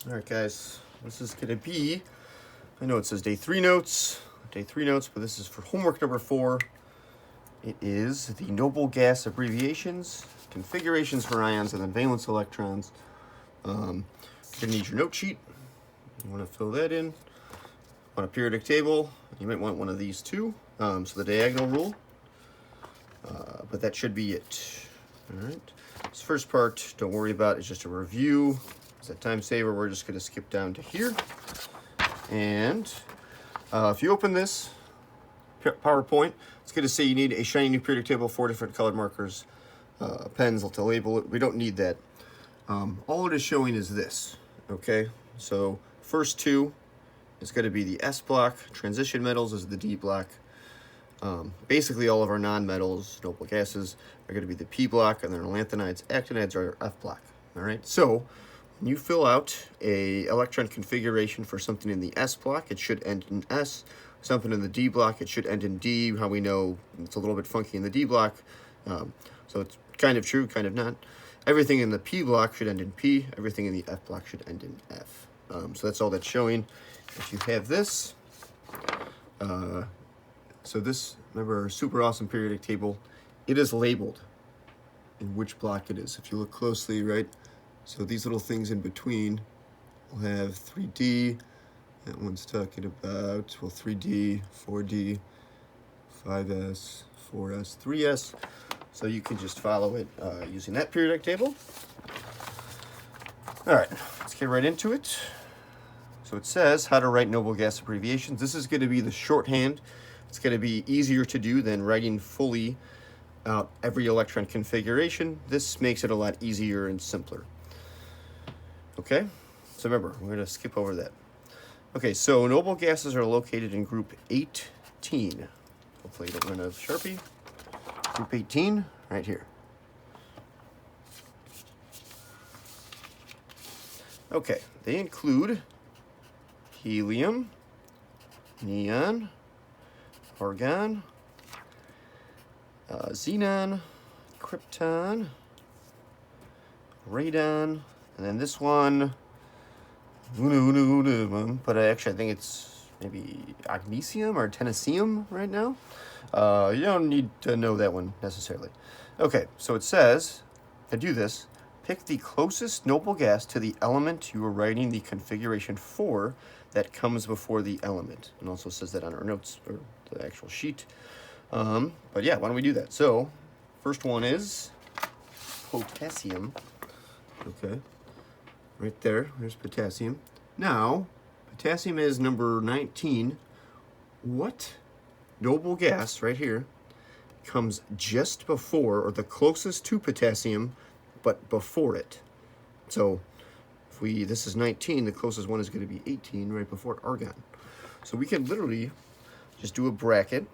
All right, guys, this is going to be, I know it says day 3 notes, but this is for homework number 4. It is the noble gas abbreviations, configurations for ions, and then valence electrons. You're going to need your note sheet. You want to fill that in. On a periodic table, you might want one of these too. So the diagonal rule, but that should be it. All right. This first part, don't worry about, it's just a review. It's a time saver. We're just going to skip down to here. And if you open this PowerPoint, it's going to say you need a shiny new periodic table, 4 different colored markers, pens to label it. We don't need that. All it is showing is this, okay? So first 2 is going to be the S block. Transition metals is the D block. Basically all of our non-metals, noble gases, are going to be the P block, and then our lanthanides, actinides are F block. All right, so when you fill out a electron configuration for something in the S block, it should end in S. Something in the D block, it should end in D. How we know it's a little bit funky in the D block. So it's kind of true, kind of not. Everything in the P block should end in P. Everything in the F block should end in F. So that's all that's showing. If you have this, so this, remember our super awesome periodic table, it is labeled in which block it is. If you look closely, right? So these little things in between will have 3D. That one's talking about, well, 3D, 4D, 5S, 4S, 3S. So you can just follow it using that periodic table. All right, let's get right into it. So it says how to write noble gas abbreviations. This is going to be the shorthand. It's going to be easier to do than writing fully out every electron configuration. This makes it a lot easier and simpler. Okay, so remember, we're going to skip over that. Okay, so noble gases are located in group 18. Hopefully you don't run out of Sharpie. Group 18, right here. Okay, they include helium, neon, argon, xenon, krypton, radon, and then this one, but actually I think it's maybe magnesium or tennessinium right now. You don't need to know that one necessarily. Okay, so it says, to do this, pick the closest noble gas to the element you are writing the configuration for that comes before the element. And also says that on our notes, or the actual sheet. But yeah, why don't we do that? So, first one is potassium. Okay, right there, there's potassium. Now, potassium is number 19. What noble gas, right here, comes just before, or the closest to potassium, but before it? So, if this is 19, the closest one is going to be 18, right before it, argon. So we can literally just do a bracket,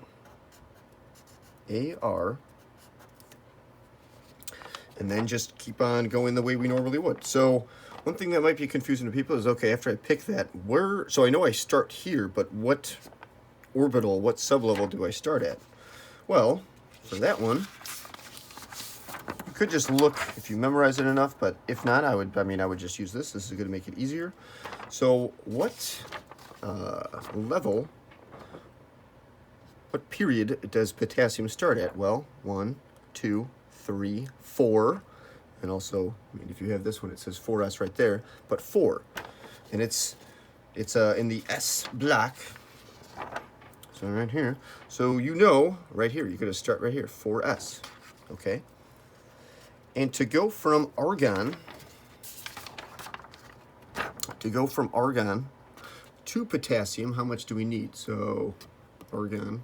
AR, and then just keep on going the way we normally would. So one thing that might be confusing to people is, okay, after I pick that, so I know I start here, but what orbital, what sublevel do I start at? Well, for that one, you could just look if you memorize it enough, but if not, I would just use this. This is going to make it easier. So what level, what period does potassium start at? Well, 1, 2, 3, 4, and also, if you have this one, it says 4S right there, but 4, and it's in the S block. So right here, so right here, you're going to start right here, 4S, okay? And to go from argon to potassium, how much do we need? So argon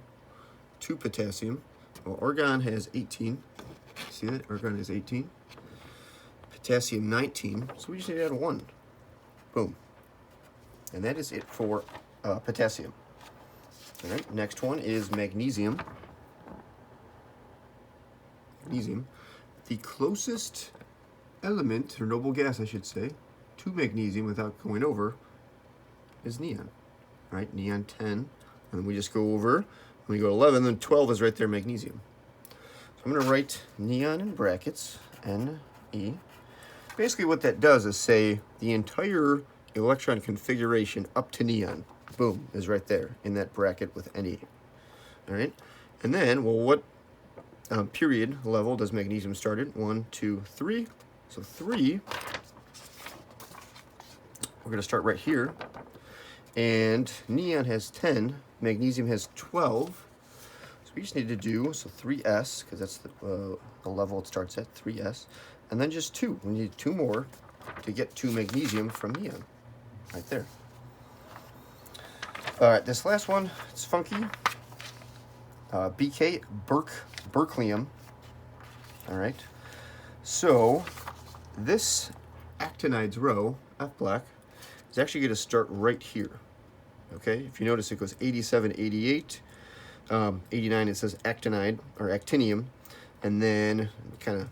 to potassium. Well, argon has 18. See that? Argon has 18. Potassium 19. So we just need to add a 1. Boom. And that is it for potassium. All right, next one is magnesium. Magnesium. The closest element, or noble gas, I should say, to magnesium without going over is neon. Right, neon 10. And then we just go over. When we go to 11, then 12 is right there, magnesium. So I'm going to write neon in brackets, Ne. Basically what that does is say the entire electron configuration up to neon. Boom, is right there in that bracket with Ne. All right, and then, well, what period level does magnesium start at? 1, 2, 3. So 3, we're going to start right here. And neon has 10, magnesium has 12. So we just need to do, so 3s, because that's the level it starts at, 3s. And then just 2. We need 2 more to get to magnesium from neon. Right there. All right, this last one, it's funky. BK berkelium. All right. So this actinides row, F black, is actually going to start right here. Okay, if you notice, it goes 87, 88, 89. It says actinide or actinium, and then it kind of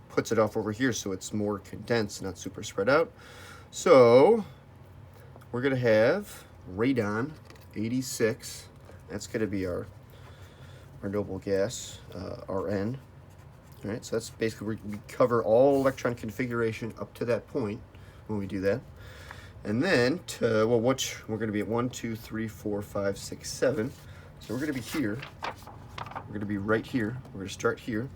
puts it off over here so it's more condensed, not super spread out. So we're going to have radon 86. That's going to be our noble gas, Rn. All right, so that's basically, we cover all electron configuration up to that point when we do that. And then, we're going to be at 1, 2, 3, 4, 5, 6, 7. So we're going to be here. We're going to be right here. We're going to start here.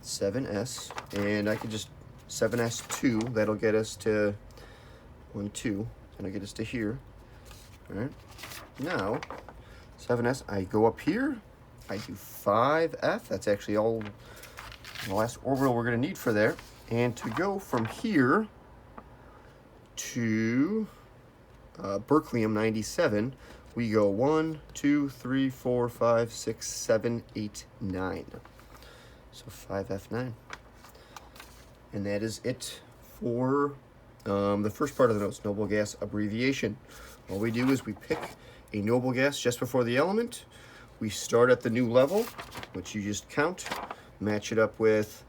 7s, and I can just 7s2. That'll get us to 1, 2, and it'll get us to here. All right. Now, 7s. I go up here. I do 5f. That's actually all the last orbital we're going to need for there. And to go from here to berkelium 97, we go 1, 2, 3, 4, 5, 6, 7, 8, 9. So 5F9. And that is it for the first part of the notes, noble gas abbreviation. All we do is we pick a noble gas just before the element. We start at the new level, which you just count, match it up with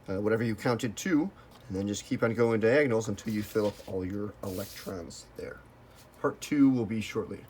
whatever you counted to, and then just keep on going diagonals until you fill up all your electrons there. Part 2 will be shortly.